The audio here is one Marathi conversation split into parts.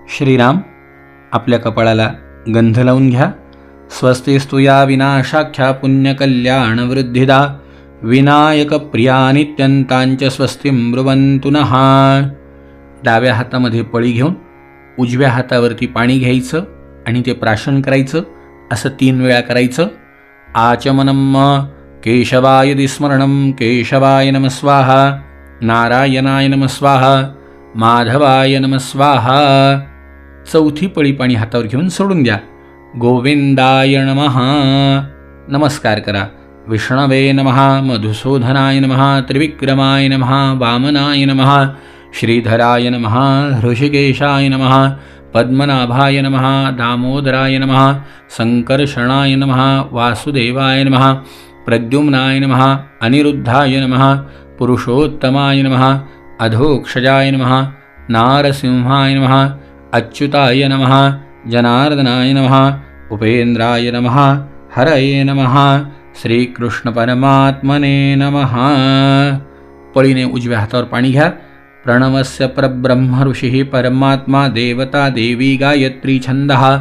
श्रीराम, आपल्या कपाळाला गंध लावून घ्या. स्वस्तिस्तु या विनाशाख्या पुण्यकल्याणवृद्धिदा विनायक प्रिया नित्यंतांच स्वस्तिं ब्रुवन्तु नः. डाव्या हातामध्ये पळी घेऊन उजव्या हातावरती पाणी घ्यायचं आणि ते प्राशन करायचं. असं 3 वेळा करायचं. आचमनम केशवाय दिस्मरणं केशवाय नमः स्वाहा, नारायणाय नमः स्वाहा, माधवाय नमः स्वाहा. 4थी पळी पाणी हातावर घेऊन सोडून द्या. गोविंदाय नमः. नमस्कार करा. विष्णवे नमः, मधुसूदनाय नमः, त्रिविक्रमाय नमः, वामनाय नमः, श्रीधराय नमः, हृषिकेशाय नमः, पद्मनाभाय नमः, दामोदराय नमः, संकर्षणाय नमः, वासुदेवाय नमः, प्रद्युम्नाय नमः, अनिरुद्धाय नमः, पुरुषोत्तमाय नमः, अधोक्षजाय नमः, नारसिंहाय नमः, अच्युताय नमः, जनार्दनाय नमः, उपेन्द्राय नमः, हरये नमः, श्रीकृष्ण परमात्मने नमः. पळीने उजव्या हातावर पाणी घ्या. प्रणवस्य परब्रह्म ऋषिः परमात्मा देवता देवी गायत्री छंदः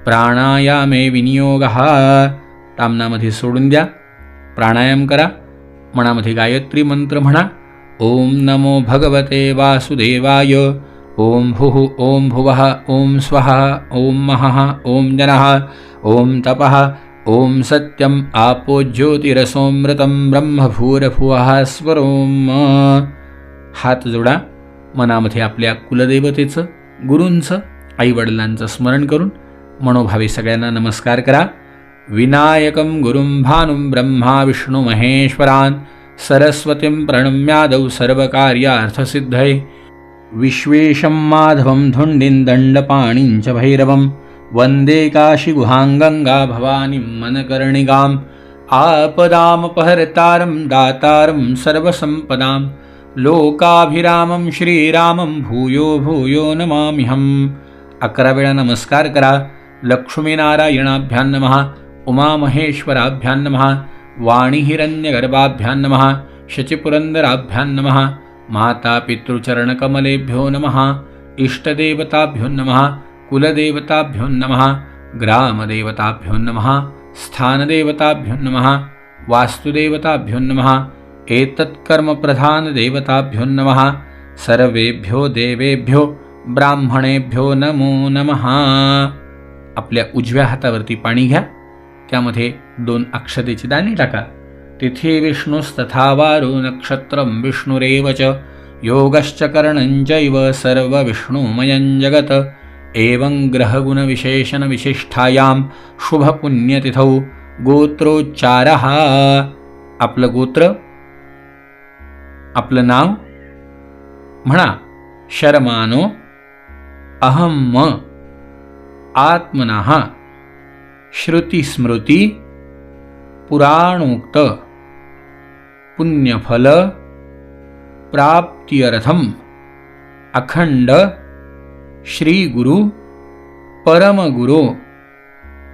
प्राणायामे विनियोगः. तामनामध्ये सोडून द्या. प्राणायाम करा. मनामध्ये गायत्री मंत्र म्हणा. ओम नमो भगवते वासुदेवाय. ओम भुः ओम भुवः ओम स्वः ओम महः ओम जनः ओम तपः ओम सत्यम आपो ज्योतिरसोमृतं ब्रह्मभूरभुवः स्वरोम. हात जोडा. मनामध्ये आपल्या कुलदेवतेचं, गुरूंचं, आईवडिलांचं स्मरण करून मनोभावे सगळ्यांना नमस्कार करा. विनायकं गुरुं भानुं ब्रह्मा विष्णु महेश्वरान् सरस्वतीं प्रणम्यादौ सर्वकार्यार्थसिद्धये. विश्वेशं माधवं धुण्डिं दण्डपाणिं च भैरवं वन्दे काशीगुहां गंगा भवानीं मनकर्णिकाम्. आपदामपहर्तारं दातारं सर्वसम्पदां लोकाभिरामं श्रीरामं भूयो भूयो नमाम्यहम्. 11 वेळा नमस्कार करा. लक्ष्मीनारायणाभ्यां नमः, उमामहेश्वराभ्यां नमः, वाणीहिरण्यगर्भाभ्यां नमः, शचिपुरन्दराभ्यां नमः, मातापितृचरणकमलेभ्यो नमः, इष्टदेवताभ्यो नमः, कुलदेवताभ्यो नमः, ग्रामदेवताभ्यो नमः, स्थानदेवताभ्यो नमः, वास्तुदेवताभ्यो नमः, एतत्कर्मप्रधानदेवताभ्यो नमः. सर्वेभ्यो देवेभ्यो ब्राह्मणेभ्यो नमो नमः. आपल्या उजव्या हातावरती पाणी घ्या. त्यामध्ये 2 अक्षतेची दाणे टाका. तिथे विष्णुस्तथा वारो नक्षत्रं विष्णुरेव च योगश्च करणञ्चैव सर्वविष्णुमयं जगत्. एवं ग्रहगुणविशेषणविशिष्टायां शुभपुण्यतिथौ गोत्रोच्चारः. आपलं गोत्र, आपलं नाव म्हणा. शर्मानो अहम आत्मनः श्रुतिस्मृती पुराणोक्त पुण्यफल प्राप्त्यर्थम अखंड श्रीगुरु परमगुरु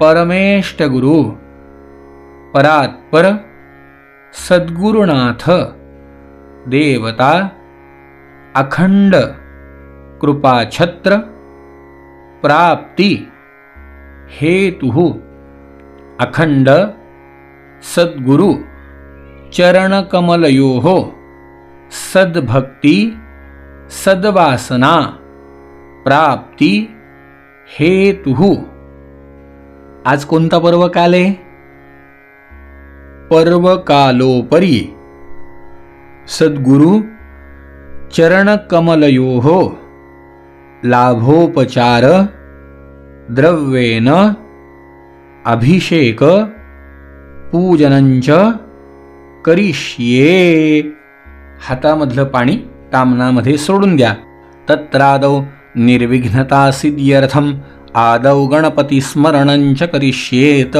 परमेष्टगुरु परात्पर सद्गुरुनाथ देवता अखंड कृपाछत्र प्राप्ति हेतु अखंड सद्गुरु चरणकमलयोः सद्भक्ति सद्वासना प्राप्ति हेतु. आज कोणता पर्व काल आहे? पर्वकालोपरी सद्गुरु चरणकमलयोः लाभोपचार द्रव्येन अभिषेक पूजनंच करिष्ये. हातामधलं पाणी तामनामध्ये सोडून द्या. तत्रादौ निर्विघ्नता सिद्ध्यर्थम आदौ गणपती स्मरणंच करिष्येत.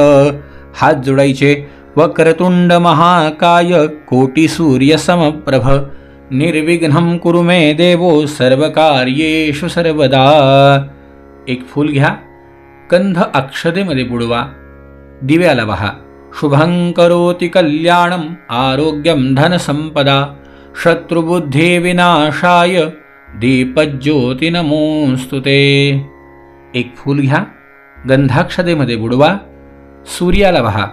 हात जोडायचे. वक्रतुंड महाकाय कोटी सूर्य समप्रभ निर्विघ्नं कुरु मे देवो सर्वकार्येषु सर्वदा. एक फूल घ्या. गंध अक्षतेमध्ये बुडवा. दिव्याला वहा. शुभं करोति कल्याणं आरोग्यं धनसंपदा शत्रुबुद्धी विनाशाय दीपज्योति नमोस्तुते. एक फूल घ्या, गंधाक्षतेमध्ये बुडवा, सूर्याला वहा.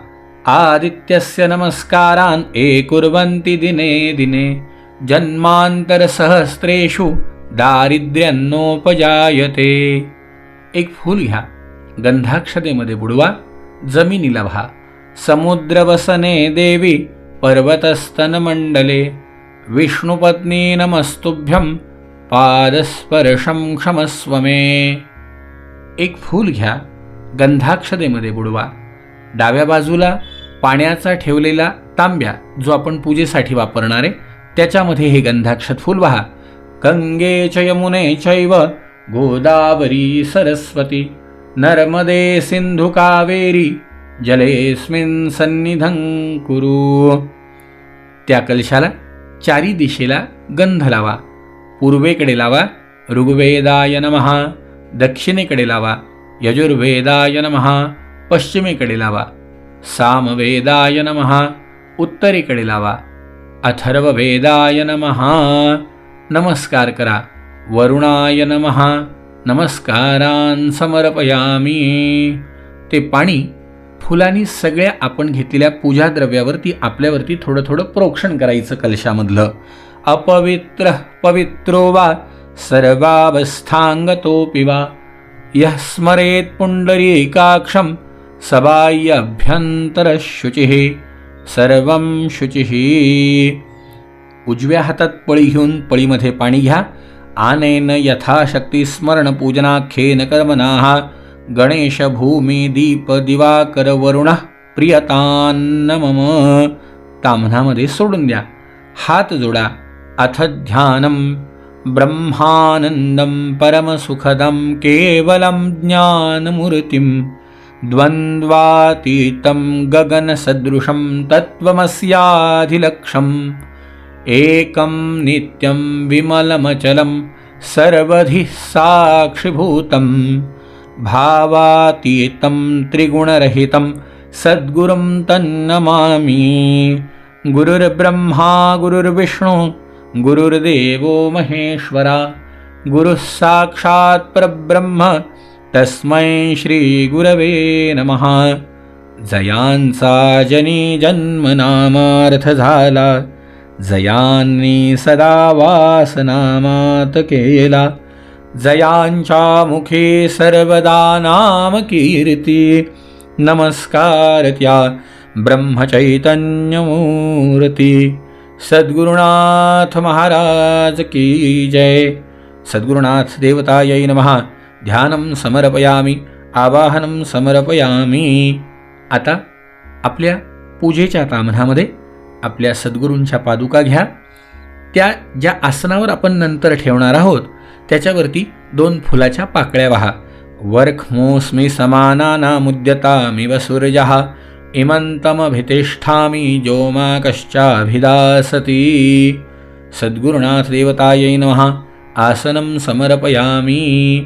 आदित्यस्य नमस्कारान् कुर्वन्ति दिने दिने जन्मांतरसहस्रेषु दारिद्र्यन्नोपजायते. एक फूल घ्या, गंधाक्षतेमध्ये बुडवा, जमिनीला वहा. समुद्रवसने देवी पर्वतस्तनमंडले विष्णुपत्नी नमस्तुभ्यं पादस्पर्शं क्षमस्व मे. एक फूल घ्या, गंधाक्षतेमध्ये बुडवा. डाव्या बाजूला पाण्याचा ठेवलेला तांब्या, जो आपण पूजेसाठी वापरणार आहे, त्याच्यामध्ये हे गंधाक्षत फूल वहा. गंगे च यमुने चैव गोदावरी सरस्वती नर्मदे सिंधु कावेरी जलेस्मिन् सन्निधं कुरु. त्या कलशाला चारी दिशेला गंध लावा. पूर्वेकडे लावा ऋग्वेदाय नमः, दक्षिणेकडे लावा यजुर्वेदाय नमः, पश्चिमेकडे लावा सामवेदाय नमः, उत्तरेकडे लावा अथर्ववेदाय नमः. नमस्कार करा. वरुणाय नमः नमस्कारान् समर्पयामी. ते पाणी फुलांनी सगळ्या आपण घेतलेल्या पूजा द्रव्यावरती आपल्यावरती थोडं थोडं प्रोक्षण करायचं कलशामधलं. अपवित्र पवित्रो वा सर्वावस्थांगतोऽपि वा यः स्मरेत् पुंडरीकाक्षं सबाह्यभ्यन्तरशुचिः सर्वं शुचिः. उजव्या हातात पळी घेऊन पळीमध्ये पाणी घ्या. आनेन यथाशक्ती स्मरणपूजनाख्येन कर्मणाः गणेश भूमी दीप दिवाकर वरुण प्रियतान्न मम. ताम्हणामध्ये सोडून द्या. हात जोडा. अथ ध्यानं ब्रह्मानंदं परमसुखदं केवलं ज्ञानमूर्तिं द्वन्द्वातीतं गगनसदृशं तत्त्वमस्याधिलक्ष्यम् एकं नित्यं विमलमचलं सर्वधिः साक्षिभूतं भावातीतं त्रिगुणरहितं सद्गुरुं तन्नमामि. गुरुर्ब्रह्मा गुरुर्विष्णु गुरुर्देवो महेश्वरा गुरुः साक्षात् परब्रह्म तस्मै श्रीगुरवे नमः. जयांचा जनी जन्मनामार्थ झाला, जयांनी सदा वासनामात केला, जयांच्या मुखे सर्वदा नाम कीर्ती. नमस्कार त्या ब्रह्मचैतन्यमूर्ती सद्गुरुनाथ महाराज की जय. सद्गुरुनाथ देवतायै नमः. ध्यानं समर्पयामि, आवाहनं समर्पयामि. आता आपल्या पूजेच्या ताम्हणामध्ये आपल्या सद्गुरूंच्या पादुका घ्या. त्या ज्या आसनावर आपण नंतर ठेवणार आहोत त्याच्यावरती 2 फुलाच्या पाकळ्या वहा. वर्खमोस्मि समानानामुद्यतामिव सूर्यः इमन्तमभितिष्ठामि जोमाकश्चाभिदासति. सद्गुरुनाथ देवतायै नमः. आसनं समर्पयामि.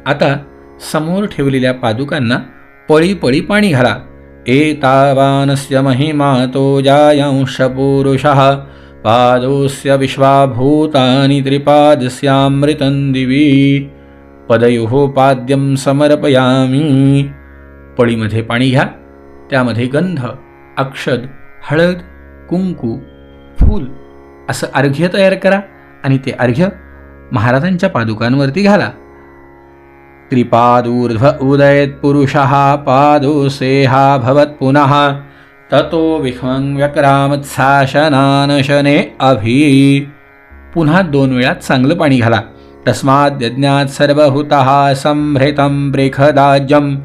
आता समोर ठेवलेल्या पादुकांना पळी पळी पाणी घाला. एतावानस्य महिमा तो जायांश पुरुषः पादोस्य विश्वाभूतानि त्रिपादस्यामृतं दिवी. पदयोः पाद्यं समर्पयामि. पळीमध्ये पाणी घ्या. त्यामध्ये गंध, अक्षद, हळद, कुंकू, फूल असं अर्घ्य तयार करा आणि ते अर्घ्य महाराजांच्या पादुकांवरती घाला. त्रिपादूर्ध्व उदयेत् पुरुषः पादोसेहा भवत् पुनः ततो विह्वं व्यक्रामत्साशनानशने अभि. पुन्हा 2 वेळा चांगलं पाणी घाला. तस्माद् यज्ञात् सर्वभूतः संभृतं बृहदाज्यं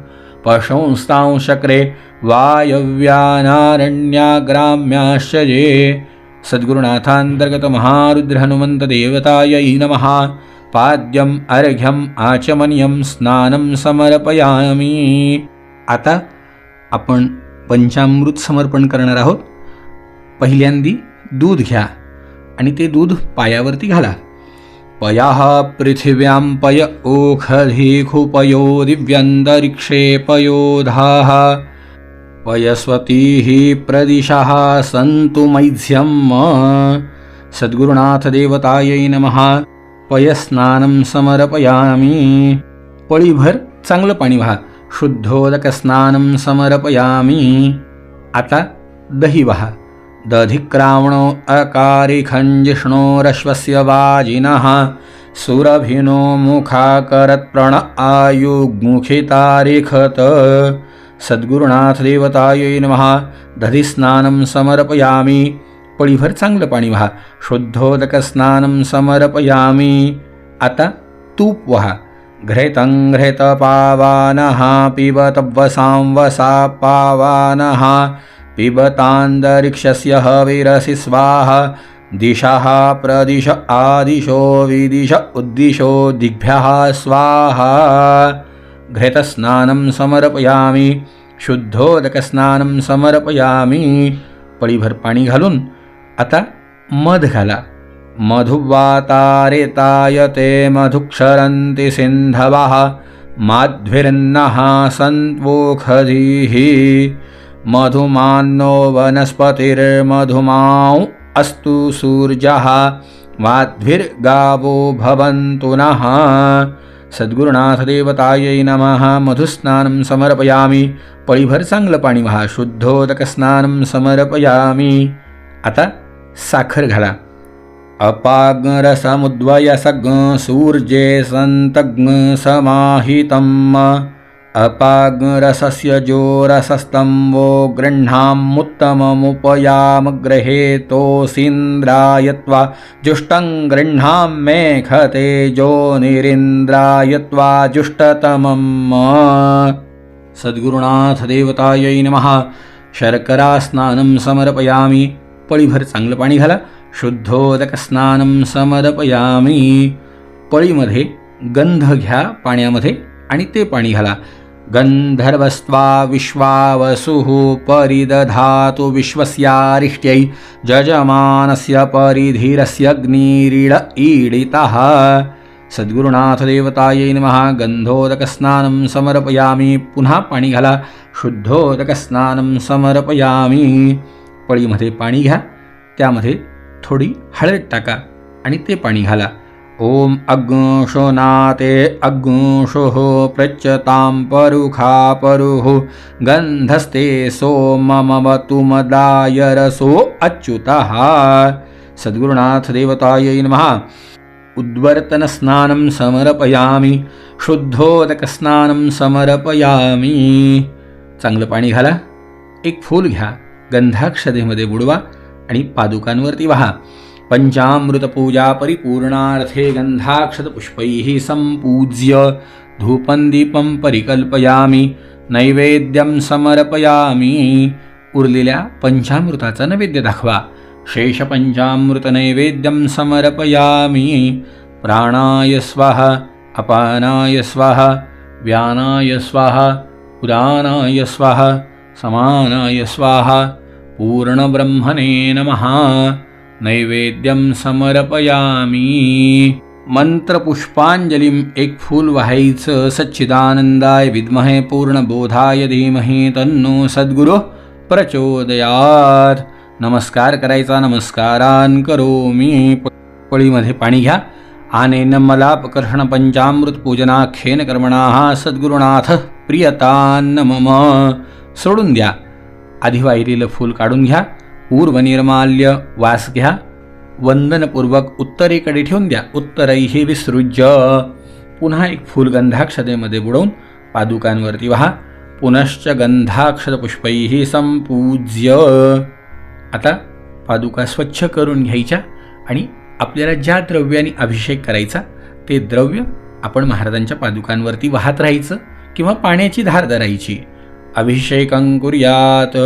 पशुंस्तांशक्रे वायव्यानारण्याग्राम्याश्च ये. सद्गुरुनाथान्तर्गत महारुद्र हनुमंत देवतायै नमः. पाद्यम अर्घ्यम आचमनीयम स्नानं समर्पयामि. आता आपण पंचामृत समर्पण करणार आहोत. पहिल्यांदी दूध घ्या आणि ते दूध पायावरती घाला. पयः पृथिव्यां पय ओखधिखुपयो दिव्यन्तरिक्षे पयोधाः पयस्वतीः प्रदिशः सन्तु मैथ्यम्. सद्गुरुनाथ देवतायै नमः. पयस्नानं समर्पयामि. पळीभर चांगलं पाणी व्हा. शुद्धोदक स्नानं समर्पयामी. आता दही व्हा. दधिक्रावणो अकारिखञ्जिष्णोरश्वस्य वाजिनः सुरभिनो मुखाकरत्प्रण आयुग्मुखितारिखत. सद्गुरुनाथ देवतायै नमः. दधिस्नानं समर्पयामी. पळीभर चांगलं पाणी व्हा. शुद्धोदक स्नानं समर्पयामी. आता तूप व्हा. घृतं घृतपावानः पिबत वसा पावानः पिबतान्तरिक्षस्य हविरसि स्वाहा. दिशः प्रदिश आदिशो विदिश उद्दिशो दिग्भ्यः स्वाहा. घृतस्नानं समर्पयामी. शुद्धोदकस्नानं समर्पयामी. पळीभर पाणी घालून आता मध घाला. मधुवातारेतायते मधुक्षरन्ति सिन्धवः माध्विर्नः सन्त्वोखधीः. मधुमान्नो वनस्पतिर्मधुमाँ अस्तु सूर्यः माध्विर्गावो भवन्तु नः. सद्गुरुनाथ देवतायै नमः. मधुस्नानं समर्पयामी. पळीभर चांगलं पाणी व्हा. शुद्धोदक स्नानं समर्पयामी. आता साखर घाला. अपाग्रसमुद्वयसग् सूर्ये सन्तग् समाहितम् अपाग्रसस्य जोरसस्तम्भो गृह्णामुत्तममुपयामग्रहेतोऽसीन्द्रायत्वा जुष्टं गृह्णाम्येखतेजो निरिन्द्रायत्वा जुष्टतमम्. सद्गुरुनाथ देवतायै नमः. शर्करा स्नानं समर्पयामी. पळीभर चांगलं पाणी घाला. शुद्धोदक स्नानं समर्पयामी. पळीमध्ये गंध घ्या पाण्यामध्ये आणि ते पाणी घाला. गंधर्वस्त्वा विश्वावसुः परिदधातु विश्वस्यारिष्ट्यै जजमानस्य परिधीरस्य अग्निरीड ईडितः. सद्गुरुनाथ देवतायै नमः. गंधोदक स्नानं समर्पयामी. पुन्हा पाणी घाला. शुद्धोदक स्नानं समर्पयामी. पळीमध्ये पाणी घ्या. त्यामध्ये थोडी हळद टाका आणि ते पाणी घाला. ओम अग्ंशोनाते अग्ंशोः प्रच्यतां परुखा परुः गन्धस्ते सोममवतु मदायरसो अच्युतः. सद्गुरुनाथ देवतायै नमः. उद्वर्तन स्नानं समर्पयामी. शुद्धोदक स्नानं समर्पयामी. चांगलं पाणी घाला. एक फूल घ्या. गंधाक्षतेमध्ये बुडवा आणि पादुकांवरती वहा. पंचामृतपूजा परिपूर्णार्थे गंधाक्षतपुष्पैः संपूज्य धूपं दीपं परिकल्पयामी. नैवेद्यं समर्पयामी. उरलेल्या पंचामृताचा नैवेद्य दाखवा. शेषपंचामृत नैवेद्यं समर्पयामी. प्राणाय स्वाहा अपानाय स्वाहा व्यानाय स्वाहा उदानाय स्वाहा समानाय स्वाहा पूर्णब्रह्मणे नमः. नैवेद्यं समर्पयामी. मंत्रपुष्पांजलीम. एक फूल व्हायचं. सच्चिदानंदाय विद्महे पूर्णबोधाय धीमहि तन्नो सद्गुरु प्रचोदयात्. नमस्कार करायचा. नमस्कारान करोमी. पळीमध्ये पाणी घ्या. आनेन मलापकर्षण पंचामृत पूजनाख्येन कर्मणाः सद्गुरुनाथ प्रियतान्न मम. सोडून द्या. आधी वाहिलेलं फूल काढून घ्या. पूर्वनिर्माल्य वास घ्या. वंदनपूर्वक उत्तरेकडे ठेवून द्या. उत्तरैः विसृज्य. पुन्हा एक फूल गंधाक्षतेमध्ये बुडवून पादुकांवरती वहा. पुनश्च गंधाक्षतपुष्पैः संपूज्य. आता पादुका स्वच्छ करून घ्यायच्या आणि आपल्याला ज्या द्रव्याने अभिषेक करायचा ते द्रव्य आपण महाराजांच्या पादुकांवरती वाहत राहायचं किंवा पाण्याची धार धरायची. अभिषेकं कुर्यात.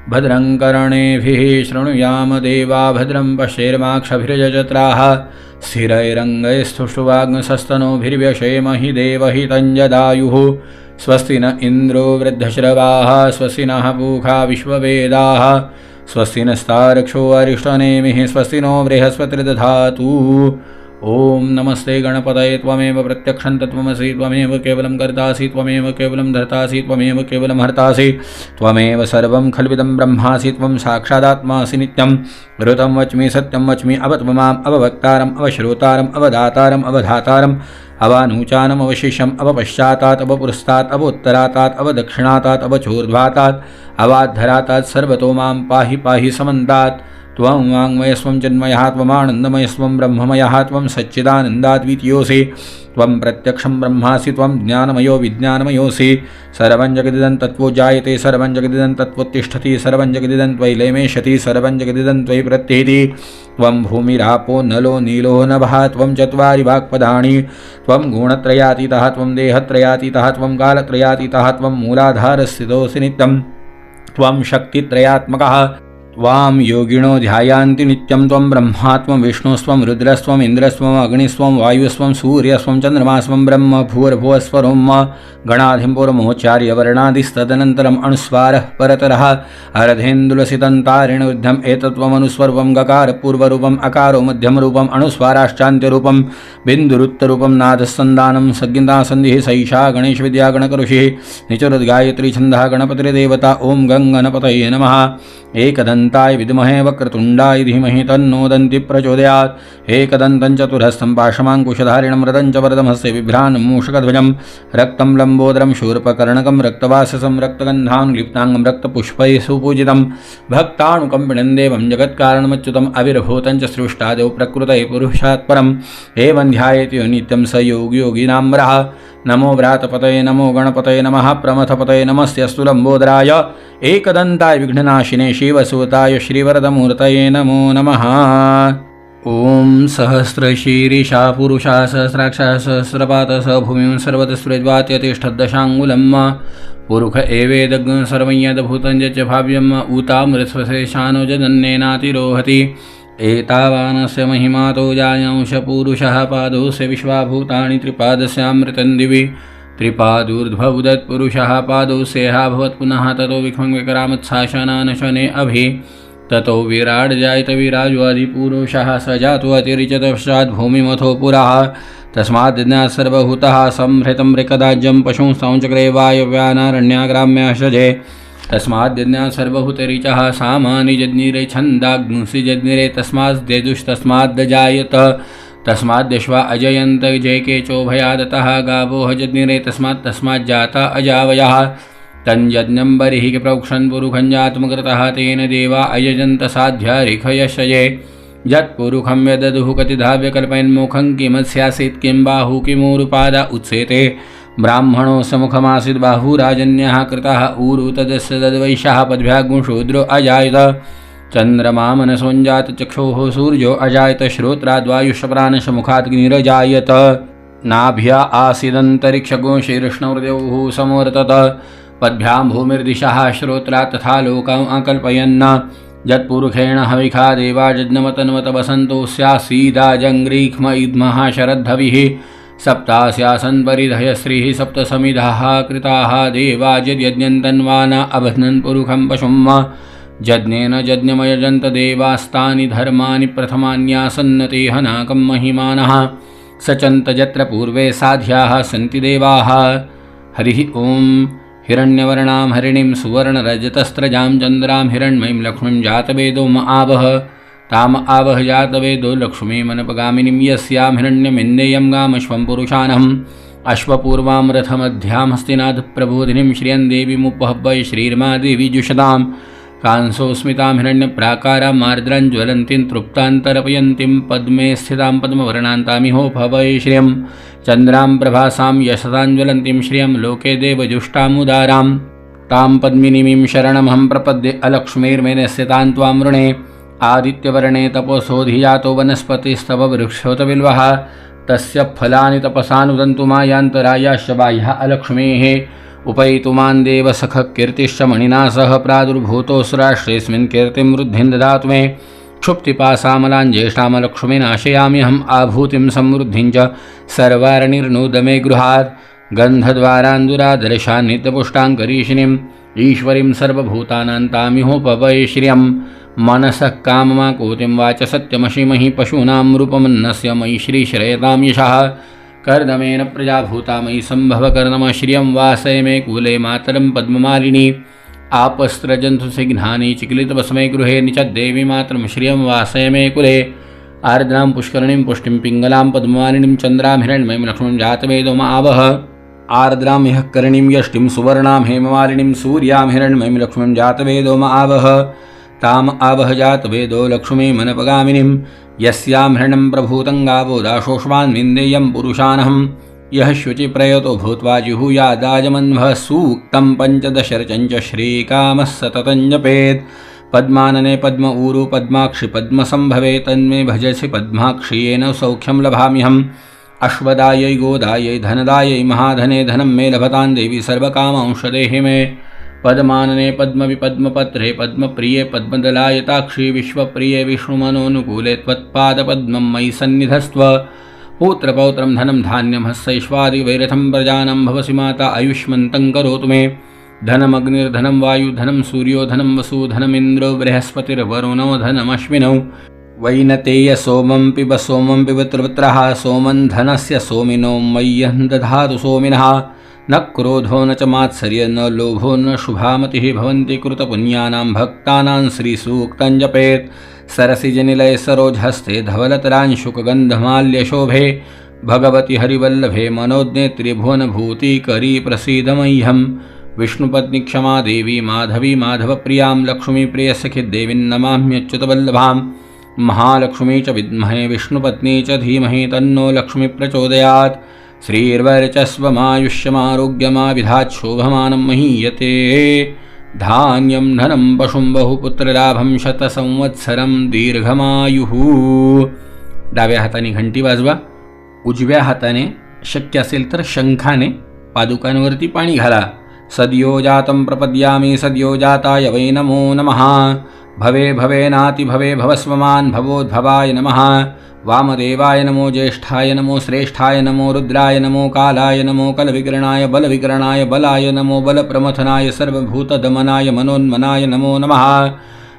भद्रं कर्णेभिः शृणुयाम देवा भद्रं पश्येर्माक्षभिर्यजत्राः स्थिरैरङ्गैस्तुष्टुवाग्नसस्तनोभिर्व्यशेमहि देवहितञ्जदायुः. स्वस्ति न इन्द्रो वृद्धश्रवाः स्वस्ति नः पूषा विश्ववेदाः स्वस्ति नस्तार्क्ष्यो अरिष्टनेमिः स्वस्ति नो बृहस्पतिर्दधातु. ओम नमस्ते गणपतये. त्वमेव प्रत्यक्षं तत्त्वमसि. त्वमेव केवलं कर्तासि. त्वमेव केवलं धर्तासि. त्वमेव केवलं हर्तासि. त्वमेव सर्वं खल्विदं ब्रह्मासि. त्वं साक्षादात्मासि नित्यं. ऋतं वच्मि सत्यं वच्मि. अवत्वमाम् अववक्तारम् अवश्रोतारम् अवदातारम् अवधातारम् अवानूचानमवशिष्यम् अवपश्चातात् अवपुरस्तात् अवोत्तरातात् अवदक्षिणातात् अवचोर्ध्वातात् अवाद्धरातात् सर्वतो मां पाहि पाहि समन्तात्। त्वं वाङ्मयस्वं चिन्मयः त्वमानन्दमयस्वं ब्रह्ममयः त्वं सच्चिदानन्दाद्वितीयोऽसि। त्वं प्रत्यक्षं ब्रह्मासि त्वं ज्ञानमयो विज्ञानमयोऽसि। सर्वं जगदिदं तत्त्वो जायते सर्वं जगदिदं तत्त्वोत्तिष्ठति सर्वं जगदिदं त्वयि लयमेषति सर्वं जगदिदं त्वयि प्रत्येति। त्वं भूमिरापो नलो नीलो नभः त्वं चत्वारि वाक्पदानि। त्वं गुणत्रयातीतः त्वं देहत्रयातीतः त्वं कालत्रयातीतः त्वं मूलाधारस्थितोऽसि नित्यं। त्वं शक्तित्रयात्मकः त्वां योगिनो ध्यायान्ति नित्यं। त्वं ब्रह्मा त्वं विष्णुस्त्वं रुद्रस्त्वम् इन्द्रस्त्वम् अग्निस्त्वं वायुस्त्वं सूर्यस्त्वं चन्द्रमास्त्वं ब्रह्म भूर्भुवस्वरोम गणाधिपुरमोच्चार्य वर्णादिस्तदनन्तरम् अनुस्वारः परतरः अर्धेन्दुलसितन्तारेण वृद्धम् एतत्त्वमनुस्वरूपं गकार पूर्वरूपम् अकारो मध्यमरूपम् अनुस्वाराश्चान्त्यरूपं बिन्दुरुत्तरूपं नादस्सन्दानं संज्ञासन्धिः सैषा गणेशविद्या गणकऋषिः निचरुद्गायत्री छन्दः गणपतिर्देवता ॐ गं गणपतये नमः। एकदन्ताय विद्महे वक्रतुण्डाय धीमहि तन्नो दन्ति प्रचोदयात्। एकदन्तं चतुरहस्तं पाशमाङ्कुशधारिणं रदं च वरदमहस्य बिभ्राणं मूषकध्वजं रक्तं लम्बोदरं शूर्पकर्णकं रक्तवाससं रक्तगन्धानुलिप्ताङ्गं रक्तपुष्पैः सुपूजितं भक्तानुकम्पिनं देवं जगत्कारणमच्युतम् अविर्भूतं च सृष्टादेव प्रकृतये पुरुषात् परं एवं ध्यायेति नित्यं स योगिनाम्रः। नमो व्रातपतये नमो गणपतये नमः प्रमथपतये नमस्तेऽस्तु लम्बोदराय एकदन्ताय विघ्ननाशिने शिवसुताय श्रीवरदमूर्तये नमो नमः। ॐ सहस्रशीर्षा पुरुषा सहस्राक्षः सहस्रपातः स भूमिं सर्वतस्पृज्वात्यतिष्ठद्दशाङ्गुलम् पुरुष एवेदग्नं सर्वं यद्भूतं यच्च भाव्यम् ऊतामृतस्वशेषानो जदन्नेनातिरोहति। एतावानस्य महिमातो जायांशपुरुषः पादोऽस्य विश्वाभूतानि त्रिपादस्यामृतं दिवि त्रिपादूर्ध्वोदत्पुरुषः पादोऽस्येह भवत् पुनः ततो विक्ष्मं विक्रामत्साशनान् शने अभि ततो विराट् जायत विराजोऽधिपुरुषः स जातो अतिरिचतपश्चात् भूमिमथो पुरः तस्माद् सर्वभूतः संहृतं मृकदाज्यं पशुंस्तां चक्रे वायव्यानारण्याग्राम्याशजे तस्माद्यज्ञा सर्वभूतरिचः सामानि जज्ञिरे छन्दाग्ंसि जज्ञिरे तस्माद्यजुस्तस्माद्जायत तस्माद्यश्वा अजयन्त जयके चोभयादतः गावोह जज्ञिरे तस्माज्जाता अजावयः तञ्जज्ञं बर्हिः प्रोक्षन् पुरुखं जातमुग्रतः तेन देवा अयजन्त साध्यारिखयशये यत्पुरुखं यददुः कतिधाव्यकल्पयन्मुखं किमस्यासीत् किं बाहु किमूरुपादा उत्सेते ब्राह्मणो समुखमासीद् बाहुराजन्यः कृतः ऊरु तदस्य तद्वैश्यः पद्भ्यागुंशूद्रो अजायत चन्द्रमा मनसोञ्जात चक्षुः सूर्यो अजायत श्रोत्राद्वायुष्यप्राणसमुखादग्निरजायत नाभ्या आसीदन्तरिक्षगो शीर्ष्णोर्देवः समवर्तत पद्भ्यां भूमिर्दिशः श्रोत्रा तथा लोकम् अकल्पयन् यत्पुरुषेण हविखा देवा जज्ञमतन्वत वसन्तो स्यासीदाजङ्घ्रीक्ष्म इद्मः शरद्धविः सप्तास्यासन् परिधयश्रीः सप्तसमिधाः कृताः देवा यद्यज्ञन्तन्वाना अबध्नन् पुरुखं पशुं जज्ञेन यज्ञमयजन्त देवास्तानि धर्माणि प्रथमान्यासन्नते हनाकं महिमानः सचन्त यत्र पूर्वे साध्याः सन्ति देवाः। हरिः ॐ हिरण्यवर्णां हरिणीं सुवर्णरजतस्रजां चन्द्रां हिरण्मयीं लक्ष्मीं जातवेदो आवह ताम आवह जातवेदो लक्ष्मीमनपगामिनीं यस्यां हिरण्यमिन्देयं गामश्वं पुरुषानहम् अश्वपूर्वां रथमध्यां हस्तिनाथप्रबोधिनीं श्रियं देवीमुपहव्य श्रीर्मादेवी जुषतां कांसोस्मितां हिरण्यप्राकारां मार्द्रां ज्वलन्तीं तृप्तान्तरपयन्तीं पद्मे स्थितां पद्मवर्णान्तामिहोपहवये श्रियं चन्द्रां प्रभासां यशसां ज्वलन्तीं श्रियं लोके देवजुष्टामुदारां तां पद्मिनीं शरणमहं प्रपद्ये अलक्ष्मीर्मेनस्य तां त्वां वृणे आदित्यवर्णे तपोसोऽधिजातो वनस्पतिस्तव वृक्षोतबिल्वः तस्य फलानि तपसानुदन्तु मायान्तरायाश्च बाह्या अलक्ष्मीः उपैतुमान् देवसखः कीर्तिश्च मणिना सह प्रादुर्भूतोऽसुराष्ट्रेऽस्मिन् कीर्तिं वृद्धिं ददातु मे क्षुप्तिपासामलां ज्येष्ठामलक्ष्मीनाशयाम्यहम् आभूतिं समृद्धिं च सर्वारणिर्नूद मे गृहात् गन्धद्वारान्दुरादर्शान् नित्यपुष्टाङ्करीशिनीम् ईश्वरीं सर्वभूतानां तामिहोपवये श्रियं मनसः काममाकोतिं वाच सत्यमशिमहि पशूनां रूपमन्नस्य मयि श्रीश्रयतां यशः कर्दमेन प्रजाभूता मयि सम्भव कर्दम श्रियं वासय मे कूले मातरं पद्ममालिनी आपस्त्रजन्तु सिघ्नानि चिक्लितवस्मे गृहे निचद्देवी मातरं श्रियं वासय मे कुले आर्द्रां पुष्करणीं पुष्टिं पिङ्गलां पद्मवारिणीं चन्द्रां हिरण्मयीं लक्ष्मीं जातवेदो आवह। आर्द्रां ह्यः करणीं यष्टिं सुवर्णां हेममालिनीं सूर्यां हिरण्मयीं लक्ष्मीं जातवेदो आवह। ताम आवह जातवेदो लक्ष्मीमनपगामिनीं यस्यां हृणं प्रभूतं गावो दाशोष्मान्विन्देयं पुरुषानहम्। यः शुचि प्रयतो भूत्वा जिहूयादाजमन्वः सूक्तं पञ्चदशरचञ्च श्रीकामः सततं जपेत्। पद्मानने पद्म ऊरु पद्माक्षि पद्मसंभवे तन्मे भजसि पद्माक्षि येन सौख्यं लभाम्यहम्। अश्वदायै गोदायै धनदायै महाधने धनं मे लभतां देवी सर्वकामांशदेहि मे। पद्मानने पद्मविपद्मपत्रे पद्मप्रिये पद्मदलायताक्षि विश्वप्रिये विष्णुमनोनुकूले त्वत्पादपद्मं मयि सन्निधस्त्व। पुत्रपौत्रं धनं धान्यं हस्तैश्वादिवैरथं प्रजानां भवसि माता आयुष्मन्तं करोतु मे। धनमग्निर्धनं वायु धनं सूर्यो धनं वसु धनमिन्द्रो बृहस्पतिर्वरुणो धनमश्विनौ। वैनतेय सोमं पिब त्रिवृत्रः सोमं धनस्य सोमिनो मह्यं दधातु सोमिनः। न क्रोधो न च मात्सर्य न लोभो न शुभामतिः भवन्ति कृतपुण्यानां भक्तानां श्रीसूक्तं जपेत्। सरसिजनिलये सरोजहस्ते धवलतरांशुकगन्धमाल्यशोभे भगवति हरिवल्लभे मनोज्ञेत्री भुवनभूतिकरी प्रसीद मह्यम्। विष्णुपत्नी क्षमा देवी माधवी माधवप्रियां लक्ष्मीप्रियसखि देवीं नमाम्यच्युतवल्लभां। महालक्ष्मी च विद्महे विष्णुपत्नी च धीमहि तन्नो लक्ष्मी प्रचोदयात्। श्रीर्वर्चस्वमायुष्यमारोग्यमाविधात् शोभमानं महीयते। धान्यं धनं पशुं बहुपुत्रलाभं शतसंवत्सरं दीर्घमायुः। डाव्या हाताने घंटी वाजवा. उजव्या हाताने शक्य असेल तर शंखाने पादुकांवरती पाणी घाला. सद्यो जातं प्रपद्यामि सद्यो जाताय वै नमो नमः. भवे भवेनाति भवे भवस्वमान् भवोद्भवाय नमः. वामदेवाय नमो ज्येष्ठाय नमो श्रेष्ठाय नमो रुद्राय नमो कालाय नमो कलविकरणाय बलविकरणाय बलाय नमो बलप्रमथनाय सर्वभूतदमनाय मनोन्मनाय नमो नमः।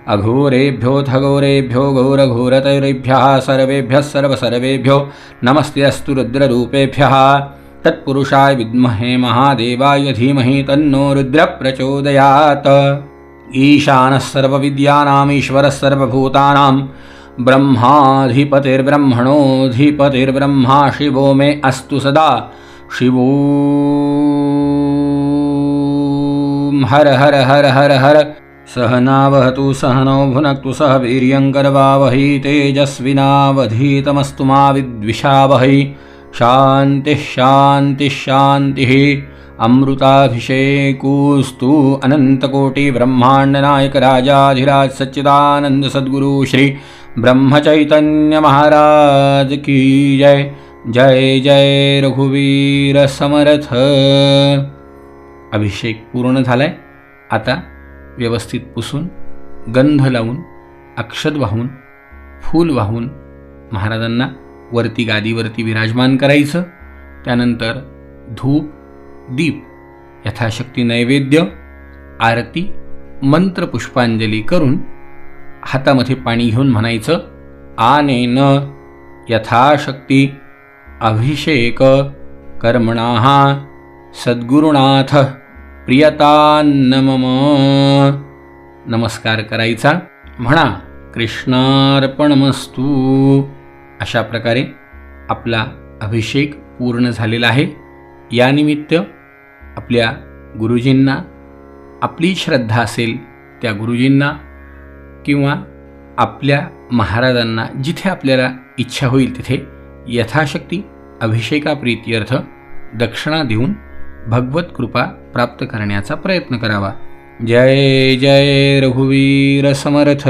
अघोरेभ्योऽथ घोरेभ्यो घोरघोरतरेभ्यः सर्वेभ्यः सर्वसर्वेभ्यो नमस्तेऽस्तु रुद्ररूपेभ्यः। तत्पुरुषाय विद्महे महादेवाय धीमहि तन्नो रुद्रप्रचोदयात्। ईशानः सर्वविद्यानाम् ईश्वरः सर्वभूतानां ब्रह्माधिपतिर्ब्रह्मणोऽधिपतिर्ब्रह्मा शिवो मे अस्तु सदा। शिवो हर हर हर हर हर। सहनावहतु सहनौ भुनक्तु सह वीर्यङ्करवावहै तेजस्विनावधीतमस्तु मा विद्विषावहै। शान्तिः शान्तिः शान्तिः। अमृताभिषेकोऽस्तु अनन्तकोटिब्रह्माण्डनायक राजाधिराज सच्चिदानंद सद्गुरु श्री ब्रह्मचैतन्य महाराज की जय। जय जय रघुवीर समर्थ। अभिषेक पूर्ण झालाय. आता व्यवस्थित पुसून गंध लावून अक्षत वाहून फूल वाहून महाराजांना वरती गादीवरती विराजमान करायचं. त्यानंतर धूप दीप यथाशक्ती नैवेद्य आरती मंत्र पुष्पांजली करून हातामध्ये पाणी घेऊन म्हणायचं आनेन यथाशक्ती अभिषेक कर्मणाः सद्गुरुनाथ प्रियतान्नमम. नमस्कार करायचा. म्हणा कृष्णार्पणमस्तु. अशा प्रकारे आपला अभिषेक पूर्ण झालेला आहे. यानिमित्त आपल्या गुरुजींना आपली श्रद्धा असेल त्या गुरुजींना किंवा आपल्या महाराजांना जिथे आपल्याला इच्छा होईल तिथे यथाशक्ती अभिषेकाप्रीत्यर्थ दक्षिणा देऊन भगवत कृपा प्राप्त करण्याचा प्रयत्न करावा. जय जय रघुवीर समर्थ.